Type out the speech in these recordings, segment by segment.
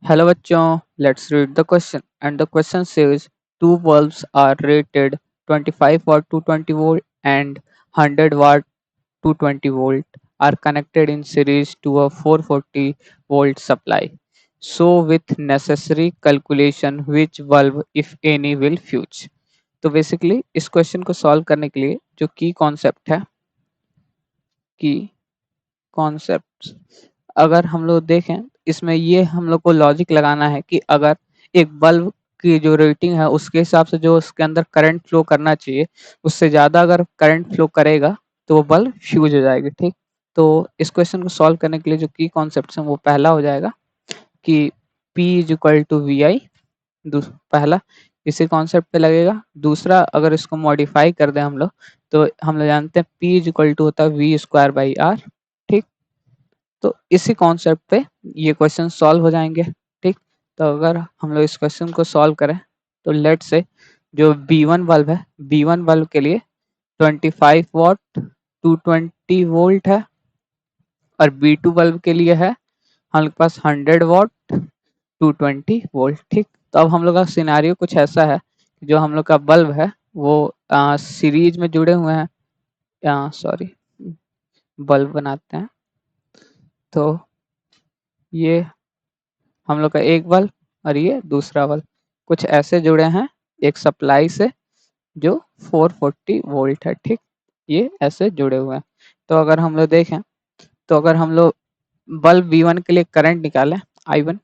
Hello बच्चों, let's read the question. And the question says two bulbs are rated 25 watt 220 volt and 100 watt 220 volt are connected in series to a 440 volt supply. So with necessary calculation which bulb if any will fuse. तो basically इस question को solve करने के लिए जो की concept है की कॉन्सेप्ट अगर हम लोग देखें इसमें ये हम लोग को लॉजिक लगाना है कि अगर एक बल्ब की जो रेटिंग है उसके हिसाब से जो उसके अंदर करंट फ्लो करना चाहिए उससे ज़्यादा अगर करंट फ्लो करेगा तो वो बल्ब फ्यूज हो जाएगी। ठीक, तो इस क्वेश्चन को सॉल्व करने के लिए जो की कॉन्सेप्ट है वो पहला हो जाएगा कि P is equal to V I. पहला इसी कॉन्सेप्ट पे लगेगा। दूसरा अगर इसको मॉडिफाई कर दें हम लोग तो हम लोग जानते हैं P इज इक्वल टू होता है वी स्क्वायर बाई आर। ठीक, तो इसी कॉन्सेप्ट पे ये क्वेश्चन सॉल्व हो जाएंगे। ठीक, तो अगर हम लोग इस क्वेश्चन को सॉल्व करें तो लेट से जो B1 बल्ब है B1 बल्ब के लिए 25 वॉट 220 वोल्ट है और B2 बल्ब के लिए है हमारे पास 100 वॉट 220 वोल्ट। ठीक, तो अब हम लोग का सिनेरियो कुछ ऐसा है जो हम लोग का बल्ब है वो सीरीज में जुड़े हुए हैं। सॉरी, बल्ब बनाते हैं तो ये हम लोग का एक बल्ब और ये दूसरा बल्ब कुछ ऐसे जुड़े हैं एक सप्लाई से जो 440 वोल्ट है। ठीक, ये ऐसे जुड़े हुए हैं। तो अगर हम लोग देखें तो अगर हम लोग बल्ब B1 के लिए करंट निकालें I1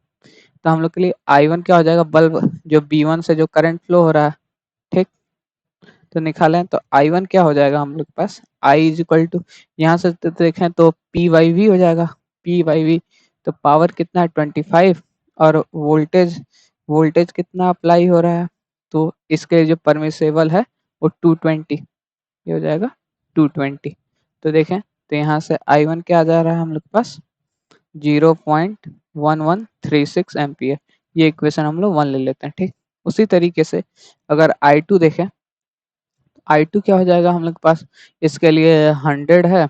तो हम लोग के लिए I1 क्या हो जाएगा, बल्ब जो B1 से जो करंट फ्लो हो रहा है। ठीक, तो निकालें तो I1 क्या हो जाएगा हम लोग के पास I इज इक्वल टू यहाँ से तो देखें तो P बाई वी हो जाएगा। P बाई वी तो पावर कितना है 25 और वोल्टेज वोल्टेज कितना अप्लाई हो रहा है तो इसके जो परमिसेबल है वो 220 ये हो जाएगा 220। तो देखें तो यहाँ से I1 क्या आ जा रहा है हम लोग के पास 0.1136 एम्पियर। ये इक्वेशन हम लोग 1 ले लेते हैं। ठीक, उसी तरीके से अगर I2 देखें I2 क्या हो जाएगा हम लोग के पास इसके लिए 100 है,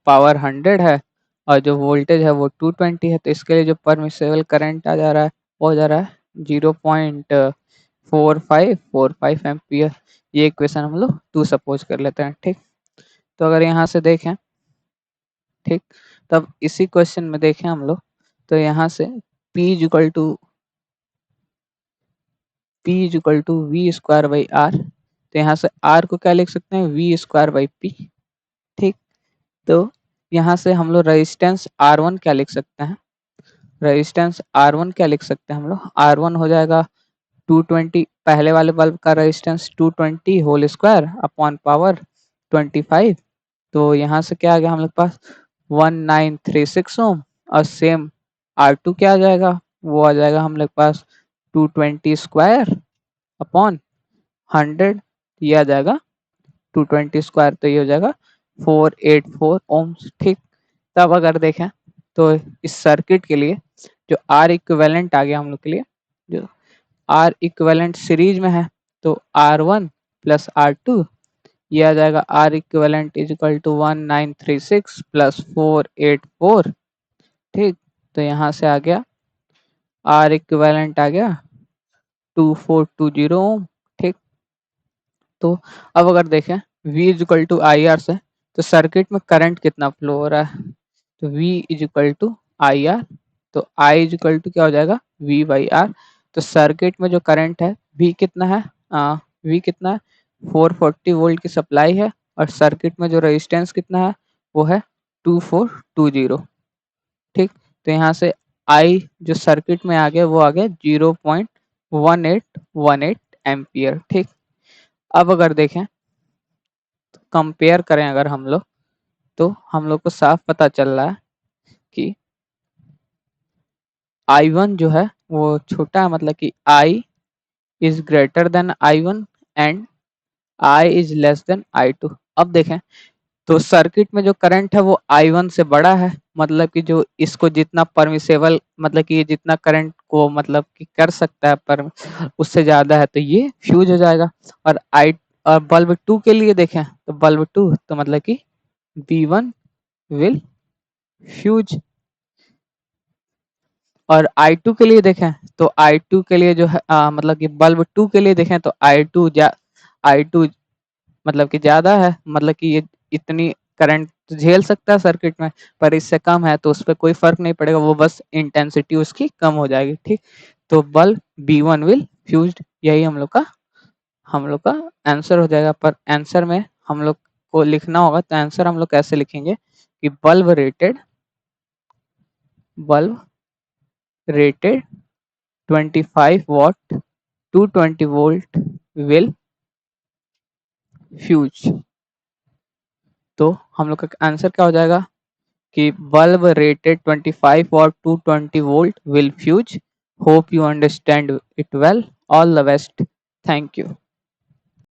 पावर 100 है और जो वोल्टेज है वो 220 है। तो इसके लिए जो परमिसेबल करंट आ जा रहा है वो हो जा रहा है 0.4545 एम्पियर। ये इक्वेशन हम लोग 2 सपोज कर लेते हैं। ठीक, तो अगर यहाँ से देखें ठीक तब इसी क्वेश्चन में देखें हम लोग तो यहाँ से P equal to V square by R. तो यहाँ से R को क्या लिख सकते हैं वी स्क्वायर बाई पी। ठीक, तो यहाँ से हम लोग रेजिस्टेंस R1 क्या लिख सकते हैं, रेजिस्टेंस R1 क्या लिख सकते हैं हम लोग R1 हो जाएगा 220 पहले वाले बल्ब का resistance 220 whole square upon power 25। तो यहाँ से क्या आ गया हम लोग पास 1936 ओम और सेम R2 क्या आ जाएगा वो आ जाएगा हम लोग पास 220 स्क्वायर अपॉन 100। ये आ जाएगा 220 स्क्वायर तो ये हो जाएगा 484 ओम्स। ठीक, तब अगर देखें तो इस सर्किट के लिए जो आर इक्विवेलेंट आ गया हम लोग के लिए जो आर इक्विवेलेंट सीरीज में है तो R1 प्लस R2 ये आ जाएगा R equivalent is equal to 1936 plus 484। ठीक, तो यहाँ से आ गया आर इक्विवेलेंट आ गया 2420 ओम। ठीक, तो अब अगर देखें V is equal to I R से तो सर्किट में करंट कितना फ्लो हो रहा है तो V is equal to I R. तो I इज इक्वल टू क्या हो जाएगा V बाई आर। तो सर्किट में जो करंट है V कितना है V कितना है 440 वोल्ट की सप्लाई है और सर्किट में जो रेजिस्टेंस कितना है वो है 2420। ठीक, तो यहाँ से I जो सर्किट में आ गया वो आ गया 0.1818 एम्पियर। ठीक, अब अगर देखें कंपेयर करें अगर हम लोग तो हम लोग को साफ पता चल रहा है कि I1 जो है वो छोटा है, मतलब कि I is greater than I1 and I is less than I2। अब देखें तो सर्किट में जो करंट है वो I1 से बड़ा है, मतलब कि जो इसको जितना परमिसेबल मतलब कि ये जितना करंट को मतलब कि कर सकता है पर उससे ज़्यादा है तो ये फ्यूज हो जाएगा। और और बल्ब 2 के लिए देखें तो बल्ब 2 तो मतलब कि B1 विल फ्यूज। और I2 के लिए देखें तो I2 के लिए जो है मतलब कि बल्ब 2 के लिए देखें तो I2 मतलब कि ज़्यादा है, मतलब कि ये इतनी करंट झेल सकता है सर्किट में, पर इससे कम है तो उस पे कोई फ़र्क नहीं पड़ेगा, वो बस इंटेंसिटी उसकी कम हो जाएगी, ठीक। तो बल्ब B1 विल फ्यूज्ड, यही हम लोग का आंसर हो जाएगा। पर आंसर में हम लोग को लिखना होगा, तो आंसर हम लोग कैसे लिखेंगे कि bulb rated 25 watt to 20 volt will fuse। तो हम लोग का आंसर क्या हो जाएगा कि bulb rated 25 watt to 20 volt will fuse। Hope you understand it well. All the best. Thank you.